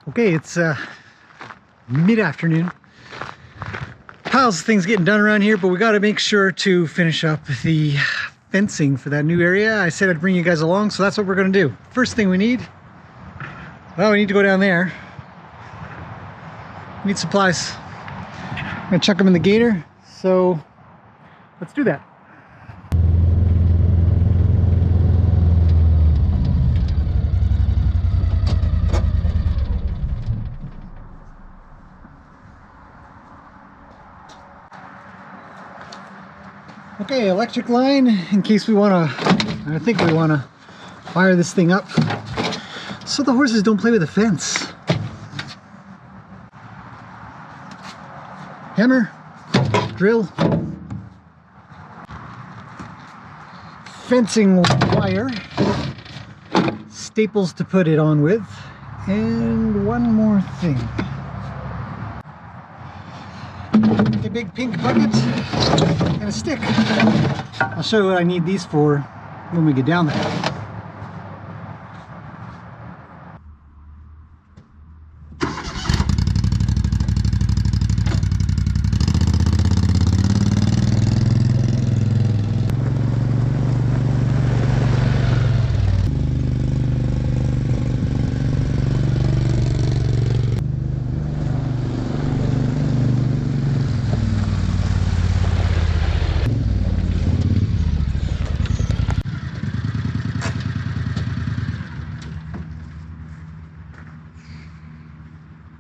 Okay, it's mid-afternoon. Piles of things getting done around here, but we got to make sure to finish up the fencing for that new area. I said I'd bring you guys along, so that's what we're going to do. First thing we need, well, we need to go down there. We need supplies. I'm going to chuck them in the gator, so let's do that. Okay, electric line in case we want to, I think we want to wire this thing up so the horses don't play with the fence. Hammer, drill, fencing wire, staples to put it on with, and one more thing. A big pink bucket and a stick. I'll show you what I need these for when we get down there.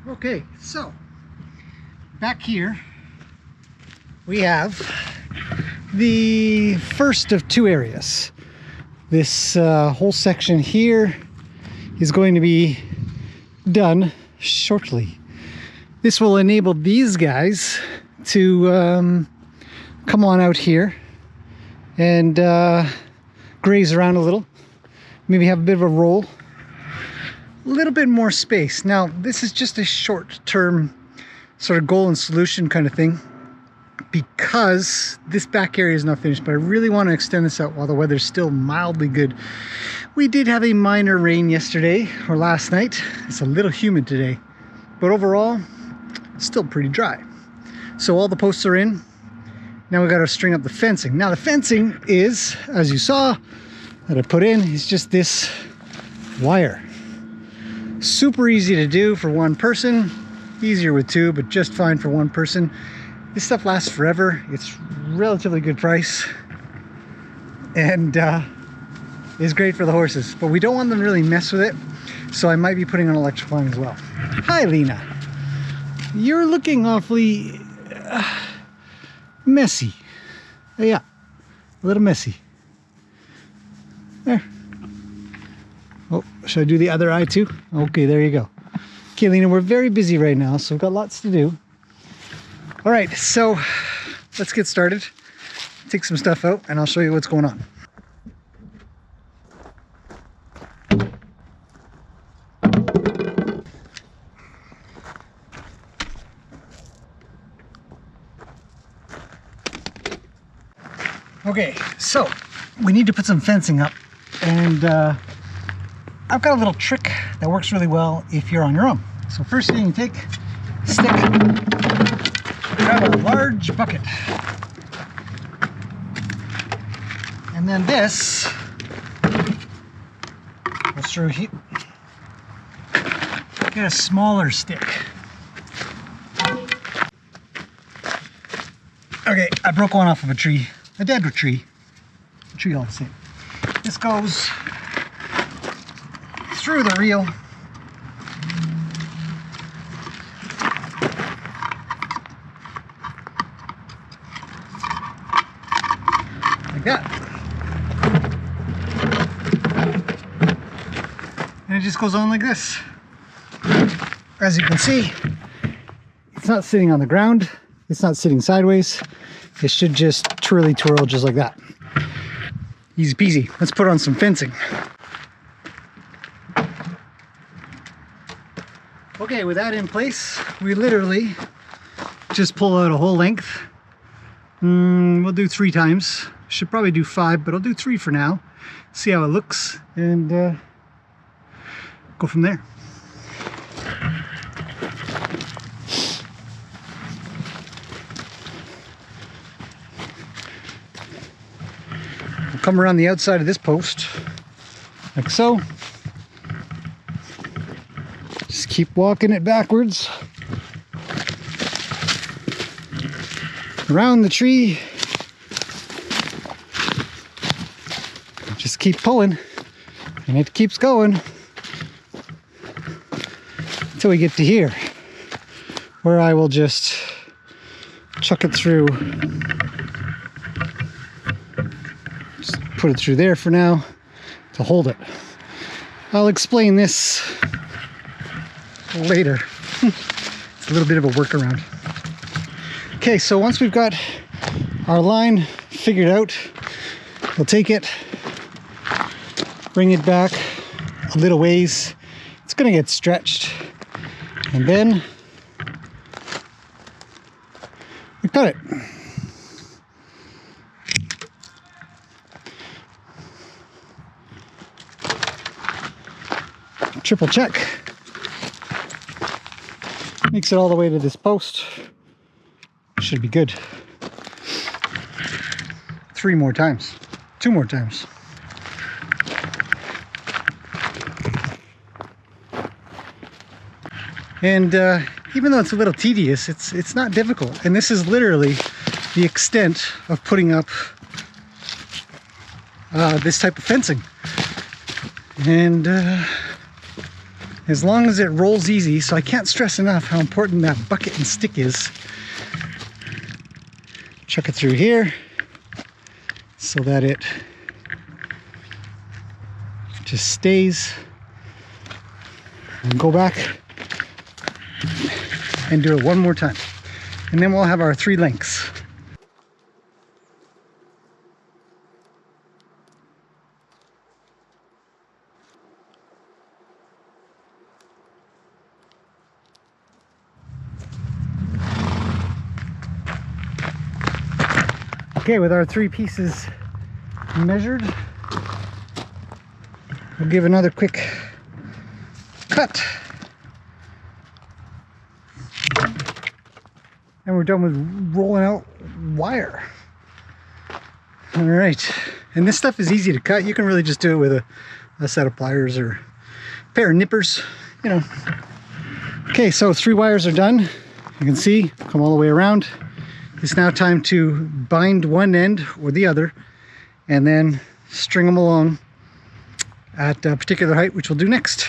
Okay, so back here we have the first of two areas. This whole section here is going to be done shortly. This will enable these guys to come on out here and graze around a little, maybe have a bit of a roll. A little bit more space. Now, this is just a short-term sort of goal and solution kind of thing because this back area is not finished, but I really want to extend this out while the weather's still mildly good. We did have a minor rain yesterday or last night. It's a little humid today, but overall, still pretty dry. So all the posts are in. Now we got to string up the fencing. Now the fencing is, as you saw, that I put in, is just this wire. Super easy to do for one person, easier with two, but just fine for one person. This stuff lasts forever. It's relatively good price and is great for the horses, but we don't want them to really mess with it, so I might be putting on electric line as well. Hi, Lena. You're looking awfully messy. Yeah, a little messy. There. Oh, should I do the other eye too? Okay, there you go. Okay, Lena, we're very busy right now, so we've got lots to do. All right, so let's get started. Take some stuff out and I'll show you what's going on. Okay, so we need to put some fencing up, and I've got a little trick that works really well if you're on your own. So first thing, you take a stick, grab a large bucket, and then this goes through here. Get a smaller stick. Okay, I broke one off of a tree, a dead tree, all the same. This goes through the reel, like that, and it just goes on like this. As you can see, it's not sitting on the ground, it's not sitting sideways, it should just twirly twirl just like that. Easy peasy. Let's put on some fencing. Okay, with that in place, we literally just pull out a whole length. We'll do 3 times. Should probably do 5, but I'll do 3 for now. See how it looks and go from there. come around the outside of this post, like so. Just keep walking it backwards. Around the tree. Just keep pulling, and it keeps going until we get to here, where I will just chuck it through. Just put it through there for now to hold it. I'll explain this later. It's a little bit of a workaround. Okay, so once we've got our line figured out, we'll take it, bring it back a little ways. It's gonna get stretched, and then we cut it. Triple check. Makes it all the way to this post. Should be good. 3 more times. 2 more times. And even though it's a little tedious, it's not difficult. And this is literally the extent of putting up this type of fencing. And as long as it rolls easy, so I can't stress enough how important that bucket and stick is. Chuck it through here so that it just stays, and go back and do it one more time, and then we'll have our 3 lengths. Okay, with our 3 pieces measured, we'll give another quick cut. And we're done with rolling out wire. All right, and this stuff is easy to cut. You can really just do it with a set of pliers or a pair of nippers, you know. Okay, so 3 wires are done. You can see, come all the way around. It's now time to bind one end or the other, and then string them along at a particular height, which we'll do next.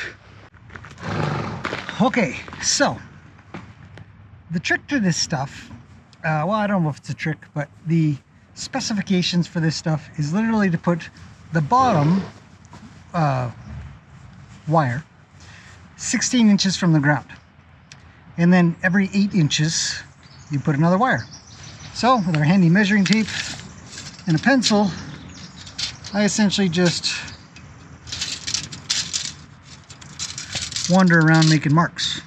Okay, so the trick to this stuff, well, I don't know if it's a trick, but the specifications for this stuff is literally to put the bottom wire 16 inches from the ground, and then every 8 inches you put another wire. So with our handy measuring tape and a pencil, I essentially just wander around making marks.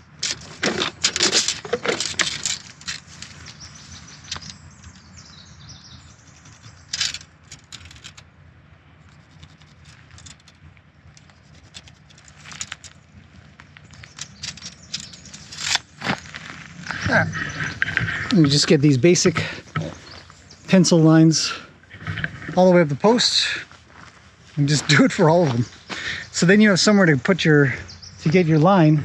And you just get these basic pencil lines all the way up the post, and just do it for all of them. So then you have somewhere to put to get your line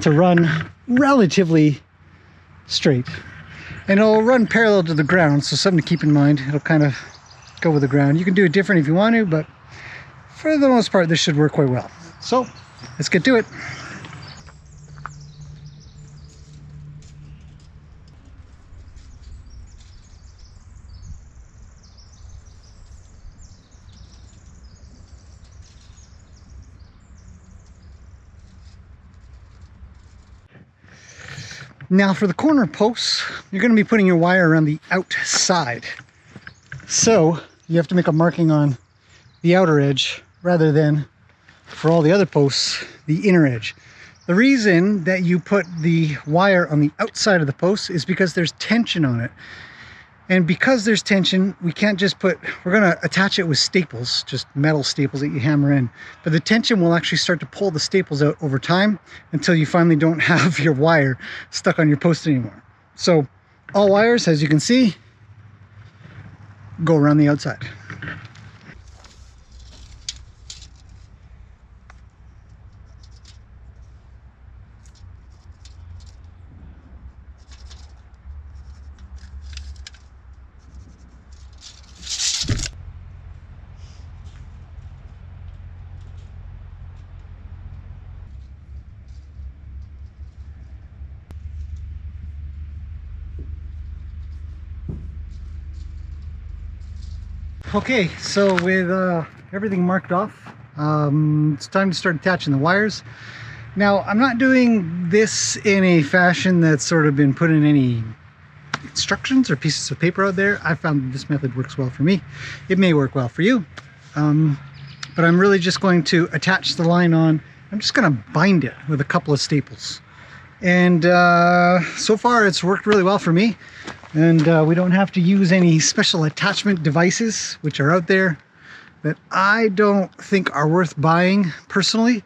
to run relatively straight, and it'll run parallel to the ground. So something to keep in mind, it'll kind of go with the ground. You can do it different if you want to, but for the most part this should work quite well. So let's get to it. Now for the corner posts, you're going to be putting your wire around the outside. So you have to make a marking on the outer edge rather than, for all the other posts, the inner edge. The reason that you put the wire on the outside of the post is because there's tension on it. And because there's tension, we can't just we're going to attach it with staples, just metal staples that you hammer in. But the tension will actually start to pull the staples out over time until you finally don't have your wire stuck on your post anymore. So all wires, as you can see, go around the outside. Okay, so with everything marked off, it's time to start attaching the wires. Now, I'm not doing this in a fashion that's sort of been put in any instructions or pieces of paper out there. I found this method works well for me. It may work well for you, but I'm really just going to attach the line on. I'm just going to bind it with a couple of staples. And so far it's worked really well for me, and we don't have to use any special attachment devices which are out there that I don't think are worth buying personally.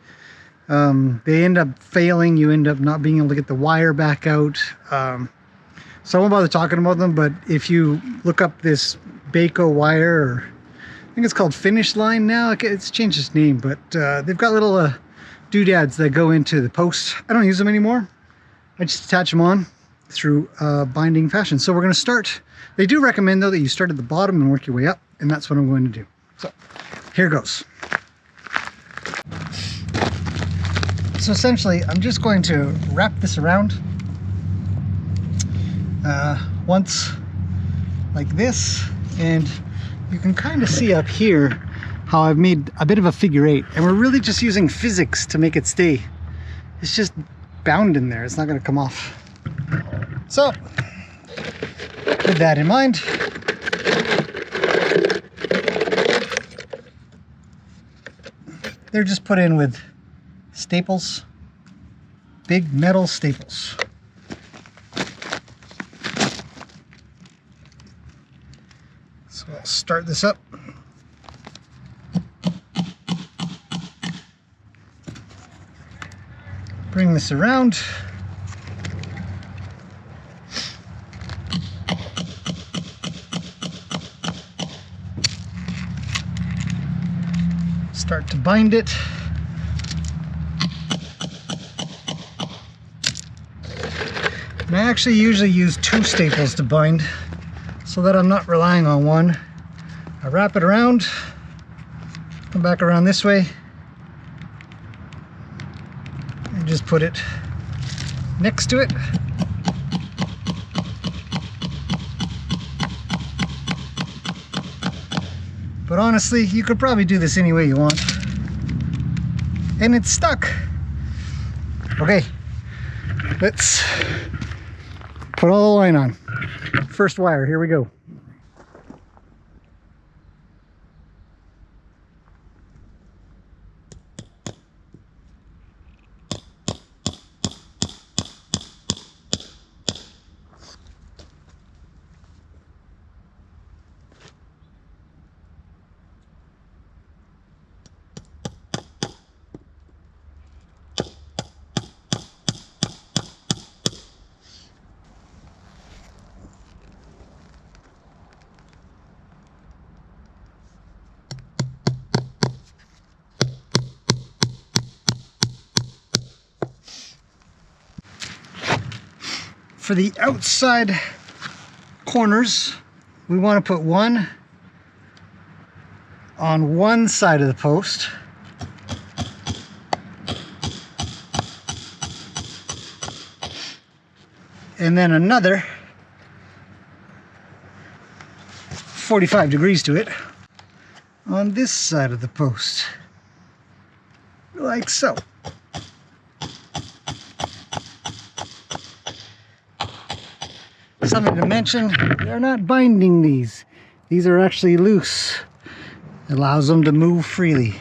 They end up failing. You end up not being able to get the wire back out. So I won't bother talking about them, but if you look up this Baco wire, or I think it's called Finish Line now, it's changed its name, but they've got little doodads that go into the posts. I don't use them anymore. I just attach them on through binding fashion. So we're going to start. They do recommend though that you start at the bottom and work your way up, and that's what I'm going to do. So here goes. So essentially I'm just going to wrap this around once like this, and you can kind of see up here how I've made a bit of a figure eight, and we're really just using physics to make it stay. It's just bound in there, it's not going to come off. So with that in mind, they're just put in with staples, big metal staples. So I'll start this up. Bring this around. Start to bind it. And I actually usually use 2 staples to bind so that I'm not relying on one. I wrap it around, come back around this way, and just put it next to it. But honestly, you could probably do this any way you want. And it's stuck. Okay, let's put all the line on. First wire, here we go. For the outside corners, we want to put one on one side of the post, and then another 45 degrees to it on this side of the post, like so. Something to mention, they're not binding these. These are actually loose. It allows them to move freely.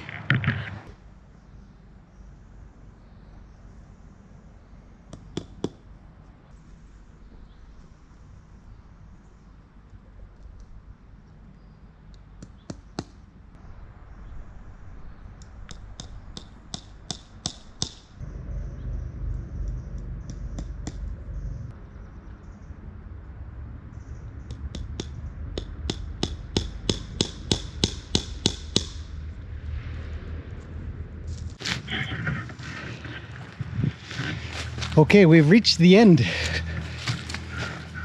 Okay, we've reached the end.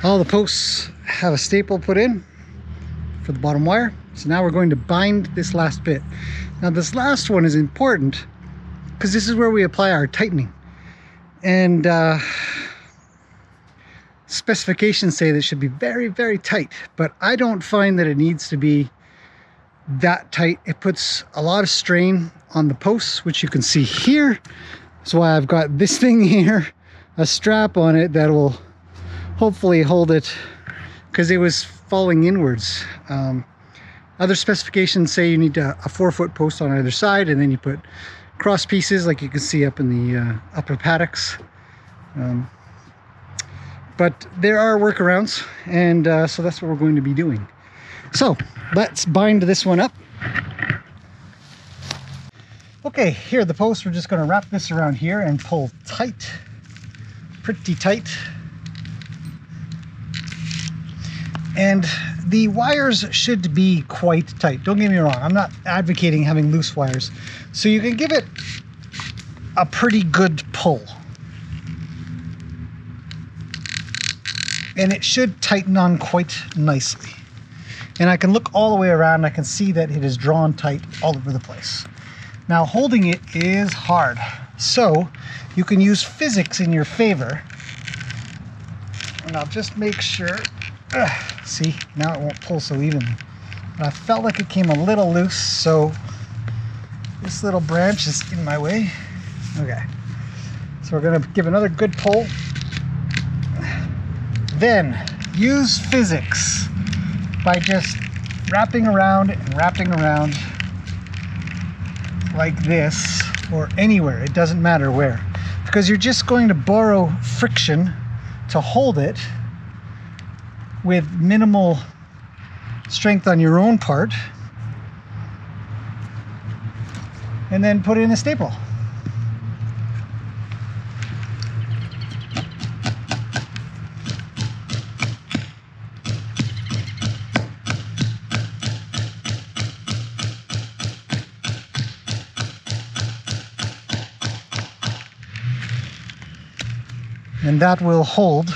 All the posts have a staple put in for the bottom wire. So now we're going to bind this last bit. Now this last one is important because this is where we apply our tightening. And specifications say that it should be very, very tight, but I don't find that it needs to be that tight. It puts a lot of strain on the posts, which you can see here. That's why I've got this thing here, a strap on it that will hopefully hold it, because it was falling inwards. Other specifications say you need a 4-foot post on either side, and then you put cross pieces like you can see up in the upper paddocks. But there are workarounds, and so that's what we're going to be doing. So let's bind this one up. Okay, here are the posts. We're just going to wrap this around here and pull tight, pretty tight. And the wires should be quite tight. Don't get me wrong, I'm not advocating having loose wires. So you can give it a pretty good pull. And it should tighten on quite nicely. And I can look all the way around and I can see that it is drawn tight all over the place. Now holding it is hard. So you can use physics in your favor. And I'll just make sure. See, now it won't pull so evenly. But I felt like it came a little loose, so this little branch is in my way. Okay, so we're gonna give another good pull. Then use physics by just wrapping around and wrapping around like this, or anywhere, it doesn't matter where, because you're just going to borrow friction to hold it with minimal strength on your own part, and then put it in the staple. And that will hold,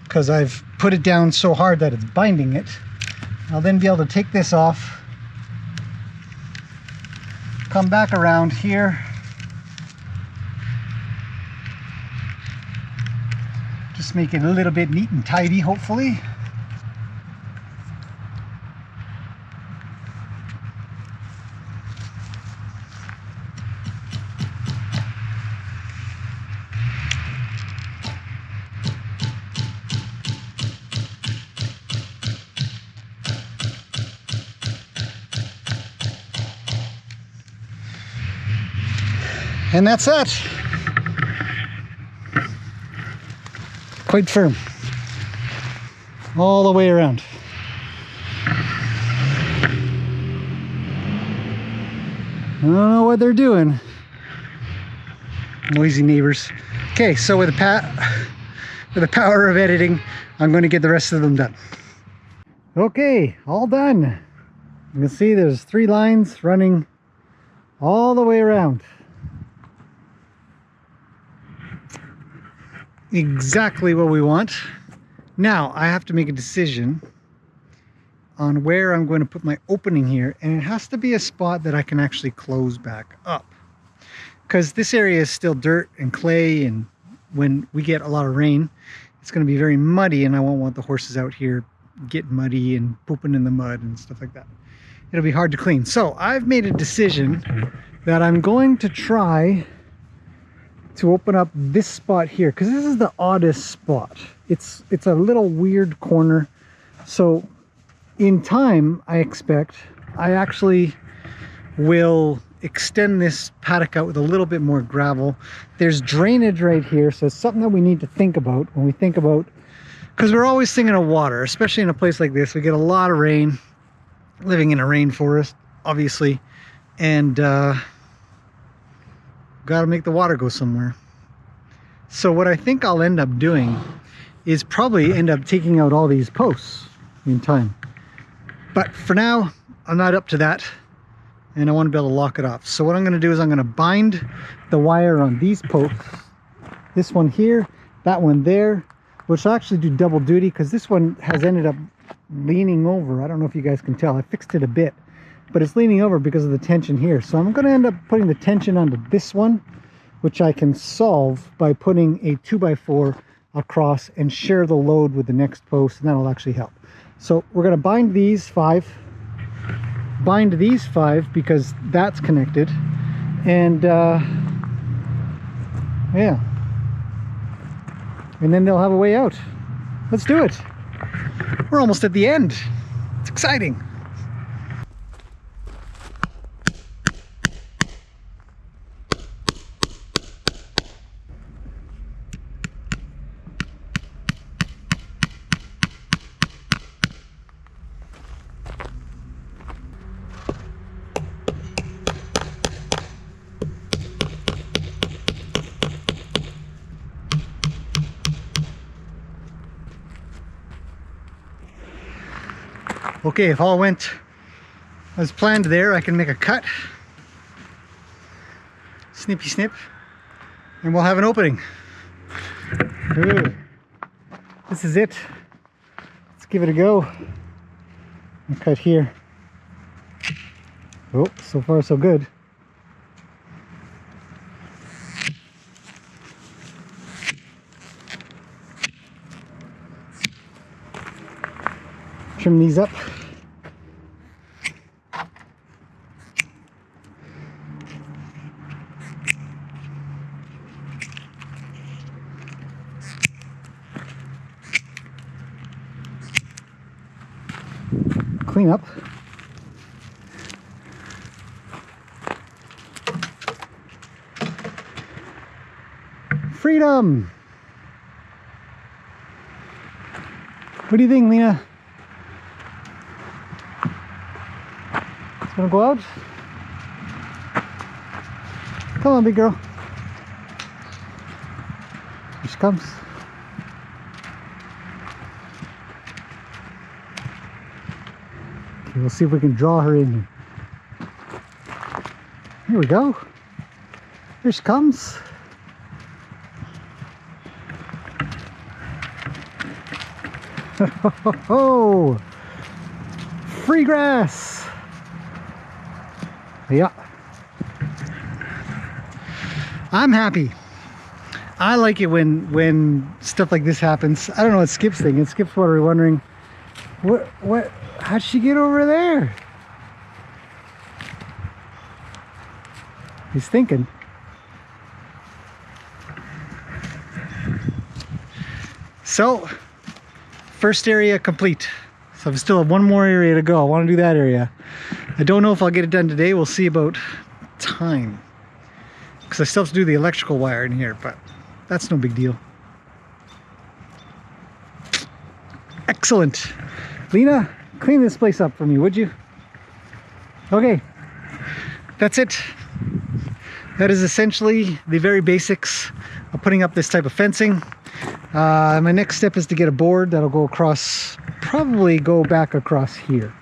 because I've put it down so hard that it's binding it. I'll then be able to take this off, come back around here, just make it a little bit neat and tidy, hopefully. And that's that. Quite firm. All the way around. I don't know what they're doing. Noisy neighbors. Okay, so with the power of editing, I'm going to get the rest of them done. Okay, all done. You can see there's 3 lines running all the way around. Exactly what we want. Now I have to make a decision on where I'm going to put my opening here, and it has to be a spot that I can actually close back up, because this area is still dirt and clay, and when we get a lot of rain it's going to be very muddy, and I won't want the horses out here getting muddy and pooping in the mud and stuff like that. It'll be hard to clean. So I've made a decision that I'm going to try to open up this spot here, because this is the oddest spot. It's a little weird corner. So in time, I expect I actually will extend this paddock out with a little bit more gravel. There's drainage right here, so it's something that we need to think about when we think about, because we're always thinking of water, especially in a place like this. We get a lot of rain, living in a rainforest, obviously, and got to make the water go somewhere. So what I think I'll end up doing is probably end up taking out all these posts in time. But for now, I'm not up to that, and I want to be able to lock it off. So what I'm going to do is I'm going to bind the wire on these posts. This one here, that one there, which will actually do double duty, because this one has ended up leaning over. I don't know if you guys can tell. I fixed it a bit, but it's leaning over because of the tension here. So I'm going to end up putting the tension onto this one, which I can solve by putting a 2x4 across and share the load with the next post, and that'll actually help. So we're going to bind these 5, bind these 5 because that's connected, and yeah, and then they'll have a way out. Let's do it. We're almost at the end. It's exciting. Okay, if all went as planned there, I can make a cut. Snippy snip. And we'll have an opening. Ooh. This is it. Let's give it a go. I'll cut here. Oh, so far so good. Trim these up. Clean up. Freedom! What do you think, Lena? It's gonna go out? Come on, big girl. Here she comes. Okay, we'll see if we can draw her in here. Here we go. Here she comes. Oh, free grass. Yeah, I'm happy. I like it when stuff like this happens. I don't know what Skip's thinking. Skip's probably wondering, what, how'd she get over there? He's thinking. So, first area complete. So I still have one more area to go. I want to do that area. I don't know if I'll get it done today. We'll see about time. Because I still have to do the electrical wire in here, but that's no big deal. Excellent. Lena, clean this place up for me, would you? Okay. That's it. That is essentially the very basics of putting up this type of fencing. My next step is to get a board that'll go across, probably go back across here.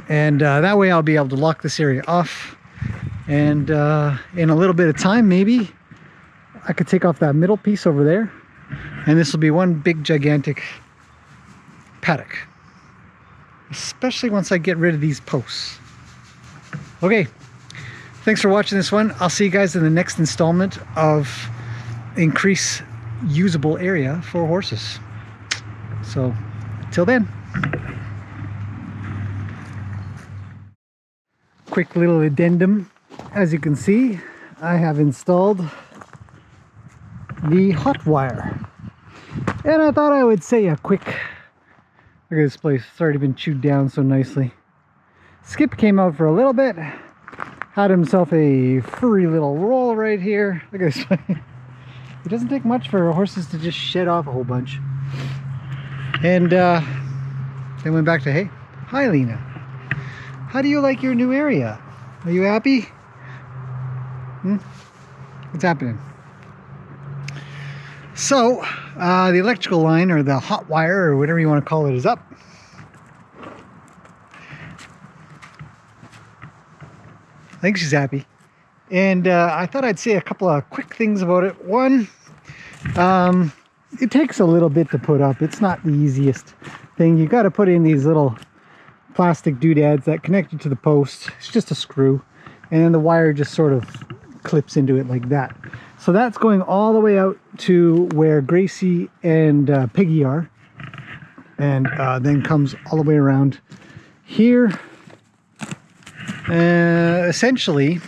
And that way I'll be able to lock this area off. And in a little bit of time, maybe I could take off that middle piece over there. And this will be one big gigantic paddock. Especially once I get rid of these posts. Okay, thanks for watching this one. I'll see you guys in the next installment of Increase Usable Area for Horses. So, till then. Quick little addendum. As you can see, I have installed the hot wire. And I thought I would say a quick... Look at this place. It's already been chewed down so nicely. Skip came out for a little bit. Had himself a furry little roll right here. Look at this place. It doesn't take much for horses to just shed off a whole bunch. And then went back to, hey, hi Lena. How do you like your new area? Are you happy? What's happening? So, the electrical line, or the hot wire, or whatever you want to call it, is up. I think she's happy. And I thought I'd say a couple of quick things about it. One, it takes a little bit to put up. It's not the easiest thing. You got to put in these little plastic doodads that connect it to the post. It's just a screw. And then the wire just sort of clips into it like that. So that's going all the way out to where Gracie and Piggy are. and then comes all the way around here. Essentially,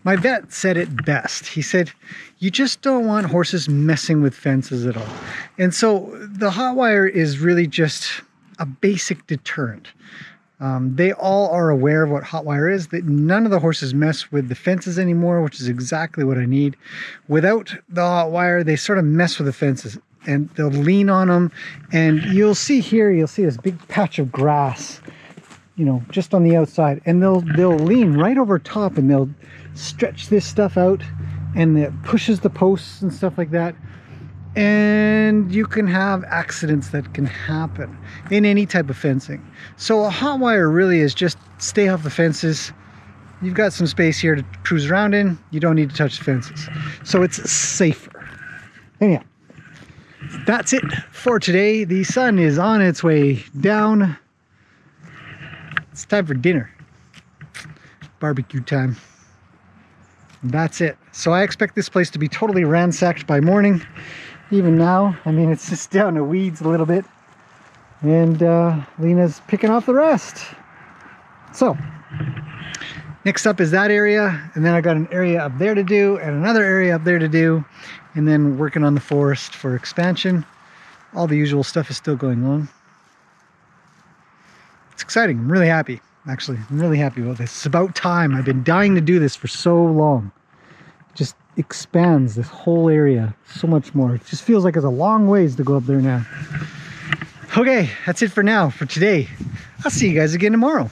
my vet said it best. He said, you just don't want horses messing with fences at all. And so the hot wire is really just a basic deterrent. They all are aware of what hot wire is, that none of the horses mess with the fences anymore, which is exactly what I need. Without the hot wire, they sort of mess with the fences and they'll lean on them. And you'll see here, you'll see this big patch of grass, you know, just on the outside, and they'll lean right over top and they'll stretch this stuff out, and it pushes the posts and stuff like that. And you can have accidents that can happen in any type of fencing. So a hot wire really is just stay off the fences. You've got some space here to cruise around in. You don't need to touch the fences. So it's safer. Anyhow, that's it for today. The sun is on its way down. It's time for dinner. Barbecue time. That's it. So I expect this place to be totally ransacked by morning. Even now, I mean, it's just down to weeds a little bit. And Lena's picking off the rest. So, next up is that area. And then I got an area up there to do and another area up there to do. And then working on the forest for expansion. All the usual stuff is still going on. It's exciting. I'm really happy. Actually, I'm really happy about this. It's about time. I've been dying to do this for so long. It just expands this whole area so much more. It just feels like it's a long ways to go up there now. Okay, that's it for now, for today. I'll see you guys again tomorrow.